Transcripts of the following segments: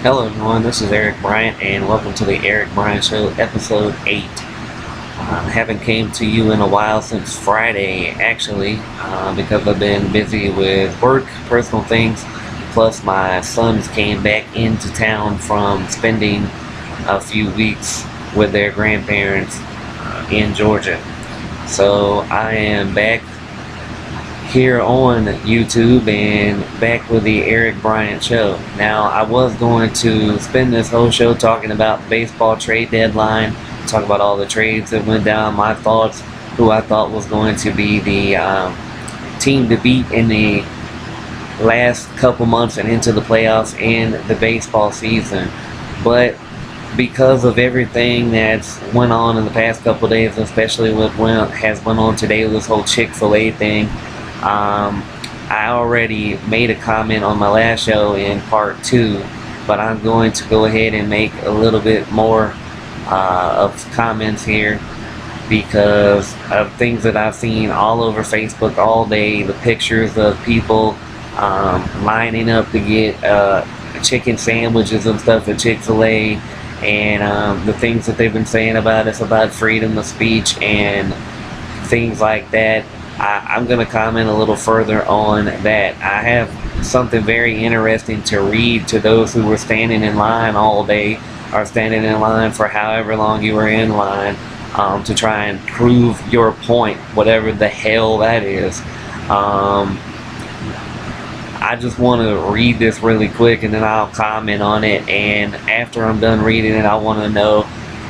Hello everyone, this is Erik Bryant and welcome to the Erik Bryant Show, Episode 8. Haven't came to you in a while since Friday actually, because I've been busy with work, personal things, plus my sons came back into town from spending a few weeks with their grandparents in Georgia. So I am back here on YouTube and back with the Erik Bryant Show. Now, I was going to spend this whole show talking about baseball trade deadline, talk about all the trades that went down, my thoughts, who I thought was going to be the team to beat in the last couple months and into the playoffs in the baseball season. But because of everything that's went on in the past couple of days, especially what has went on today with this whole Chick-Fil-A thing, I already made a comment on my last show in part 2, but I'm going to go ahead and make a little bit more of comments here because of things that I've seen all over Facebook all day, the pictures of people lining up to get chicken sandwiches and stuff at Chick-fil-A, and the things that they've been saying about us about freedom of speech and things like that. I'm going to comment a little further on that. I have something very interesting to read to those who were standing in line all day, or standing in line for however long you were in line, to try and prove your point, whatever the hell that is. I just want to read this really quick and then I'll comment on it, and after I'm done reading it, I want to know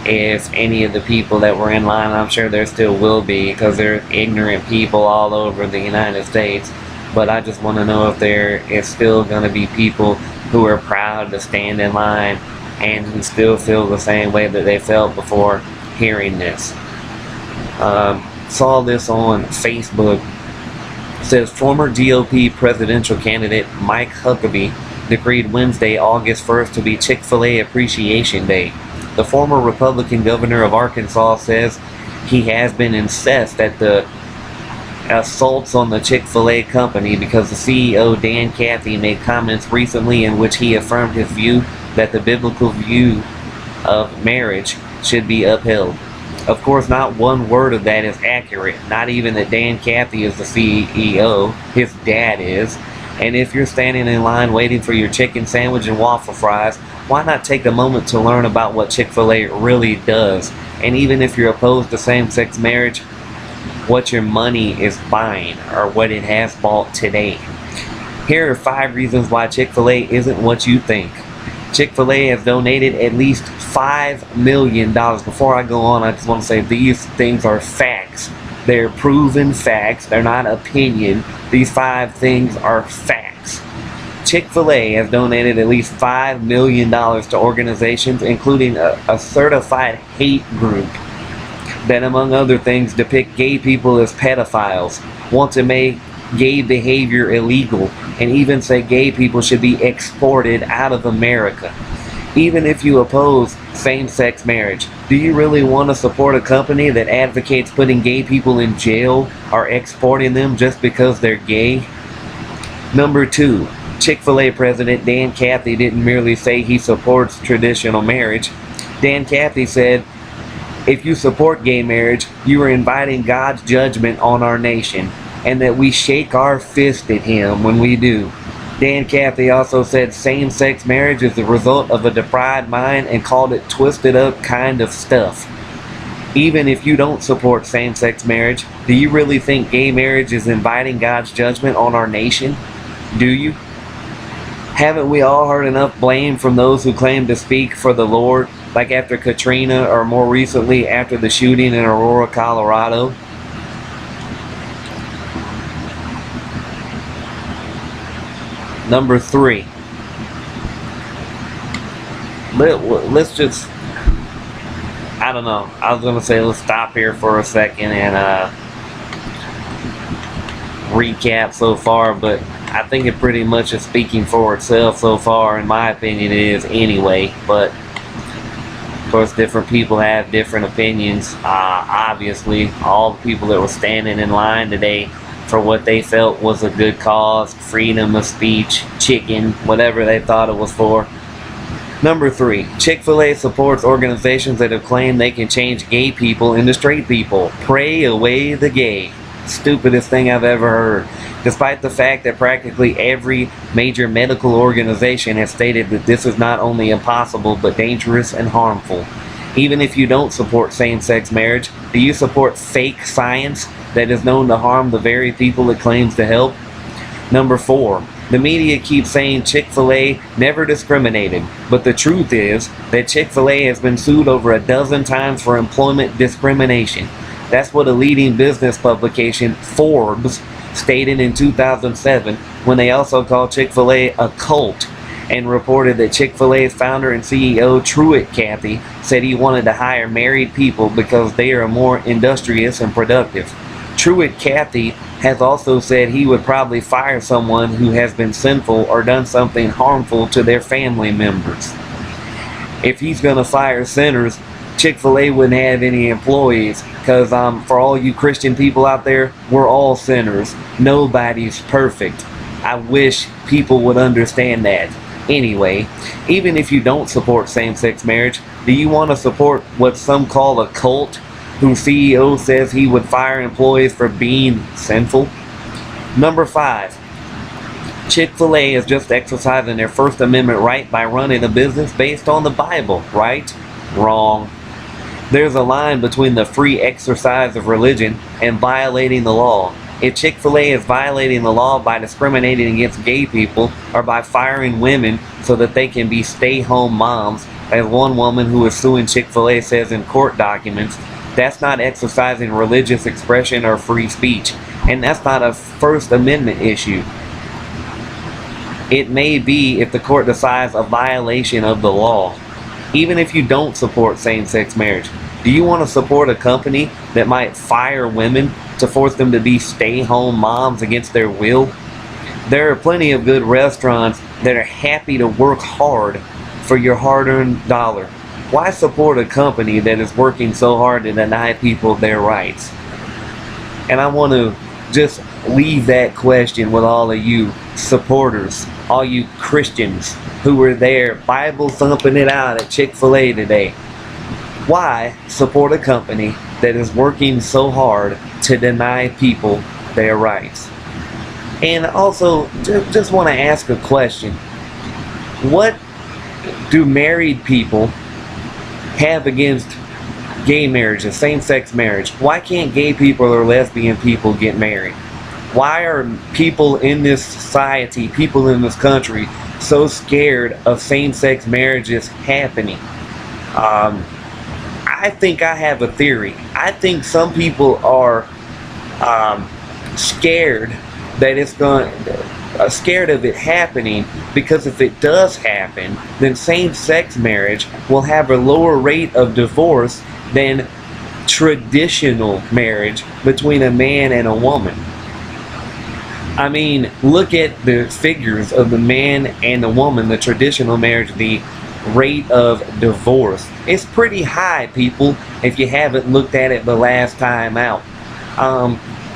if any of the people that were in line, I'm sure there still will be because there's ignorant people all over the United States, but I just want to know if there is still going to be people who are proud to stand in line and who still feel the same way that they felt before hearing this. Saw this on Facebook. It says former GOP presidential candidate Mike Huckabee decreed Wednesday, August 1st to be Chick-fil-A Appreciation Day. The former Republican governor of Arkansas says he has been incensed at the assaults on the Chick-fil-A company because the CEO, Dan Cathy, made comments recently in which he affirmed his view that the biblical view of marriage should be upheld. Of course, not one word of that is accurate, not even that Dan Cathy is the CEO, his dad is. And if you're standing in line waiting for your chicken sandwich and waffle fries, why not take a moment to learn about what Chick-fil-A really does? And even if you're opposed to same-sex marriage, what your money is buying, or what it has bought today. Here are 5 reasons why Chick-fil-A isn't what you think. Chick-fil-A has donated at least $5 million. Before I go on, I just want to say these things are facts. They're proven facts. They're not opinion. These 5 things are facts. Chick-fil-A has donated at least $5 million to organizations, including a certified hate group that, among other things, depict gay people as pedophiles, want to make gay behavior illegal, and even say gay people should be exported out of America. Even if you oppose same-sex marriage, do you really want to support a company that advocates putting gay people in jail or exporting them just because they're gay? Number 2, Chick-fil-A president Dan Cathy didn't merely say he supports traditional marriage. Dan Cathy said, if you support gay marriage, you are inviting God's judgment on our nation, and that we shake our fist at him when we do. Dan Cathy also said same-sex marriage is the result of a deprived mind and called it twisted up kind of stuff. Even if you don't support same-sex marriage, do you really think gay marriage is inviting God's judgment on our nation? Do you? Haven't we all heard enough blame from those who claim to speak for the Lord, like after Katrina or more recently after the shooting in Aurora, Colorado? Number 3. Let's just, I don't know. I was going to say let's stop here for a second and recap so far, but I think it pretty much is speaking for itself so far. In my opinion, it is anyway. But of course, different people have different opinions. Obviously, all the people that were standing in line today for what they felt was a good cause, freedom of speech, chicken, whatever they thought it was for. Number 3, Chick-Fil-A supports organizations that have claimed they can change gay people into straight people. Pray away the gay. Stupidest thing I've ever heard. Despite the fact that practically every major medical organization has stated that this is not only impossible but dangerous and harmful. Even if you don't support same-sex marriage, do you support fake science that is known to harm the very people it claims to help? Number 4, the media keeps saying Chick-fil-A never discriminated, but the truth is that Chick-fil-A has been sued over a dozen times for employment discrimination. That's what a leading business publication, Forbes, stated in 2007 when they also called Chick-fil-A a cult and reported that Chick-fil-A's founder and CEO, Truett Cathy, said he wanted to hire married people because they are more industrious and productive. Truett Cathy has also said he would probably fire someone who has been sinful or done something harmful to their family members. If he's going to fire sinners, Chick-fil-A wouldn't have any employees because for all you Christian people out there, we're all sinners. Nobody's perfect. I wish people would understand that. Anyway, even if you don't support same-sex marriage, do you want to support what some call a cult whose CEO says he would fire employees for being sinful? Number 5, Chick-fil-A is just exercising their First Amendment right by running a business based on the Bible, right? Wrong. There's a line between the free exercise of religion and violating the law. If Chick-fil-A is violating the law by discriminating against gay people or by firing women so that they can be stay-home moms, as one woman who is suing Chick-fil-A says in court documents, that's not exercising religious expression or free speech, and that's not a First Amendment issue. It may be if the court decides a violation of the law. Even if you don't support same-sex marriage, do you want to support a company that might fire women to force them to be stay-home moms against their will? There are plenty of good restaurants that are happy to work hard for your hard-earned dollar. Why support a company that is working so hard to deny people their rights? And I want to just leave that question with all of you supporters, all you Christians who were there Bible thumping it out at Chick-fil-A today. Why support a company that is working so hard to deny people their rights? And also, just want to ask a question. What do married people have against gay marriages, same-sex marriage? Why can't gay people or lesbian people get married? Why are people in this society, people in this country, so scared of same-sex marriages happening? I think I have a theory. I think some people are scared that it's scared of it happening, because if it does happen, then same-sex marriage will have a lower rate of divorce than traditional marriage between a man and a woman. I mean, look at the figures of the man and the woman, the traditional marriage, the rate of divorce. It's pretty high, people, if you haven't looked at it the last time out.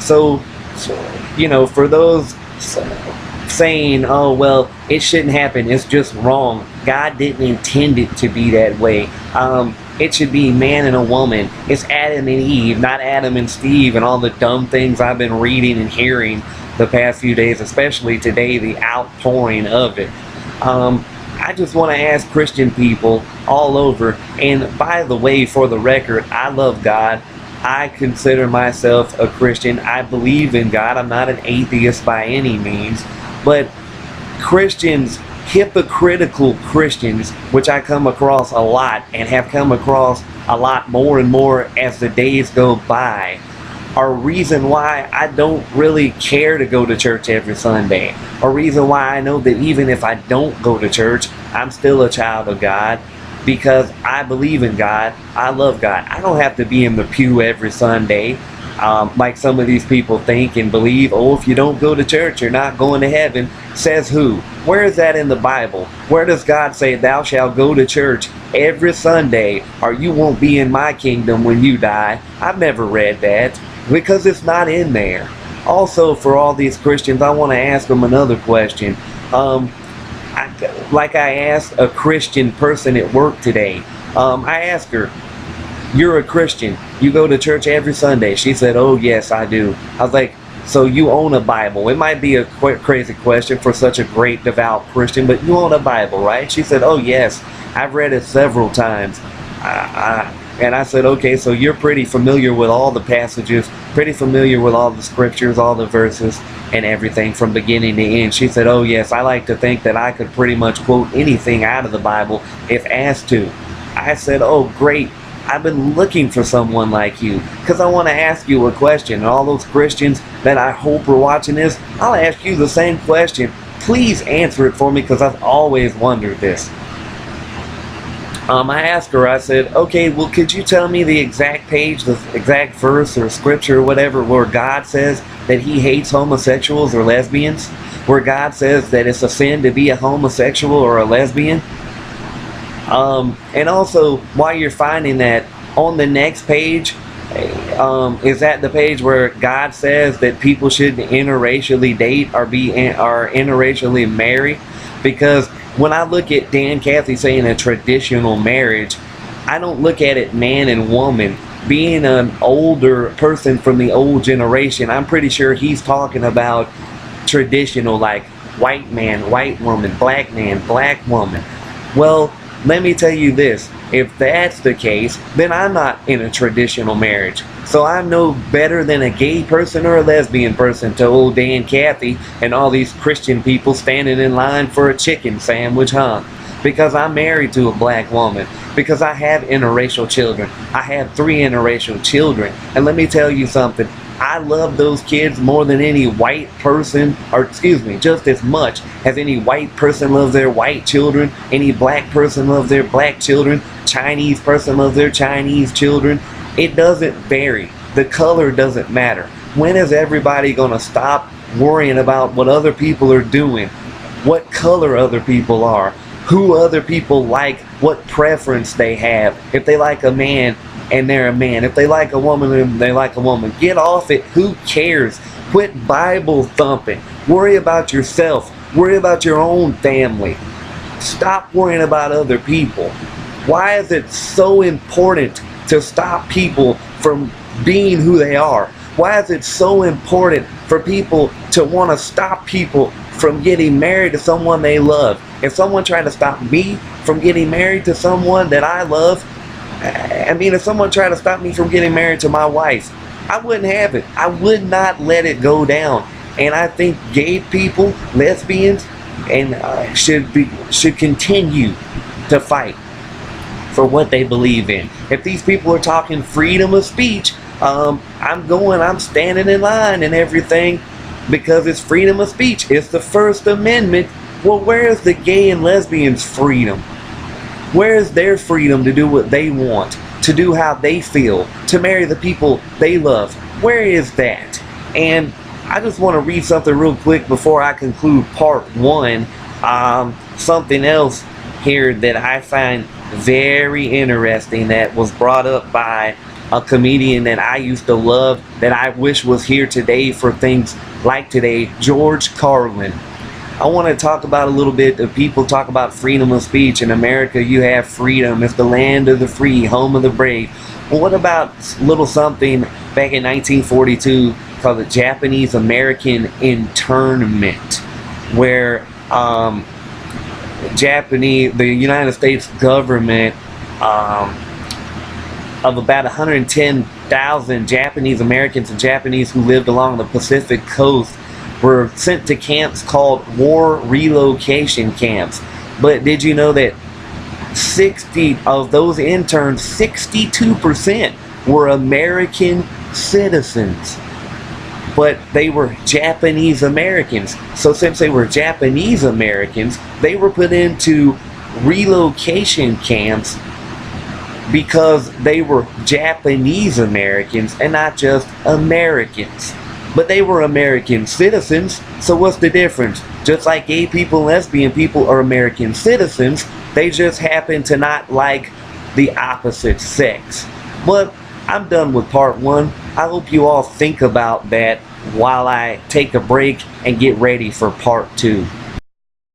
So, you know, for those saying, oh, well, it shouldn't happen, it's just wrong. God didn't intend it to be that way. It should be man and a woman. It's Adam and Eve, not Adam and Steve, and all the dumb things I've been reading and hearing the past few days, especially today, the outpouring of it. I just want to ask Christian people all over, and by the way, for the record, I love God. I consider myself a Christian. I believe in God. I'm not an atheist by any means, but Christians, hypocritical Christians, which I come across a lot and have come across a lot more and more as the days go by, are reason why I don't really care to go to church every Sunday, or reason why I know that even if I don't go to church, I'm still a child of God, because I believe in God. I love God. I don't have to be in the pew every Sunday like some of these people think and believe. Oh, if you don't go to church, you're not going to heaven. Says who? Where is that in the Bible? Where does God say, thou shalt go to church every Sunday, or you won't be in my kingdom when you die? I've never read that, because it's not in there. Also, for all these Christians, I want to ask them another question. Like I asked a Christian person at work today. I asked her, "You're a Christian. You go to church every Sunday?" She said, "Oh yes, I do." I was like, "So you own a Bible?" It might be a crazy question for such a great devout Christian, but you own a Bible, right? She said, "Oh yes, I've read it several times." And I said, "Okay, so you're pretty familiar with all the passages, pretty familiar with all the scriptures, all the verses, and everything from beginning to end." She said, "Oh yes, I like to think that I could pretty much quote anything out of the Bible if asked to." I said, "Oh great, I've been looking for someone like you because I want to ask you a question. And all those Christians that I hope are watching this, I'll ask you the same question. Please answer it for me because I've always wondered this." I asked her, I said, "Okay, well, could you tell me the exact page, the exact verse or scripture or whatever where God says that he hates homosexuals or lesbians? Where God says that it's a sin to be a homosexual or a lesbian?" And also, while you're finding that, on the next page, is that the page where God says that people should interracially date or interracially marry? Because when I look at Dan Cathy saying a traditional marriage, I don't look at it man and woman. Being an older person from the old generation, I'm pretty sure he's talking about traditional, like white man, white woman, black man, black woman. Well, let me tell you this, if that's the case, then I'm not in a traditional marriage. So I'm no better than a gay person or a lesbian person to old Dan Cathy and all these Christian people standing in line for a chicken sandwich, huh? Because I'm married to a black woman. Because I have interracial children. I have 3 interracial children. And let me tell you something. I love those kids more than any white person, or excuse me, just as much as any white person loves their white children, any black person loves their black children, Chinese person loves their Chinese children. It doesn't vary. The color doesn't matter. When is everybody going to stop worrying about what other people are doing, what color other people are, who other people like, what preference they have? If they like a man, and they're a man. If they like a woman, then they like a woman. Get off it. Who cares? Quit Bible thumping. Worry about yourself. Worry about your own family. Stop worrying about other people. Why is it so important to stop people from being who they are? Why is it so important for people to want to stop people from getting married to someone they love? If someone tried to stop me from getting married to someone that I love, if someone tried to stop me from getting married to my wife, I wouldn't have it. I would not let it go down. And I think gay people, lesbians, and should continue to fight for what they believe in. If these people are talking freedom of speech, I'm standing in line and everything because it's freedom of speech. It's the First Amendment. Well, where's the gay and lesbians' freedom? Where's their freedom to do what they want, to do how they feel, to marry the people they love? Where is that? And I just want to read something real quick before I conclude part 1. Something else here that I find very interesting that was brought up by a comedian that I used to love, that I wish was here today for things like today, George Carlin. I want to talk about a little bit of people talk about freedom of speech. In America, you have freedom. It's the land of the free, home of the brave. Well, what about a little something back in 1942 called the Japanese American internment, where the United States government of about 110,000 Japanese Americans and Japanese who lived along the Pacific coast were sent to camps called war relocation camps. But did you know that 60 of those interns, 62% were American citizens, but they were Japanese Americans? So since they were Japanese Americans, they were put into relocation camps because they were Japanese Americans and not just Americans. But they were American citizens, so what's the difference? Just like gay people and lesbian people are American citizens, they just happen to not like the opposite sex. But I'm done with part 1. I hope you all think about that while I take a break and get ready for part 2.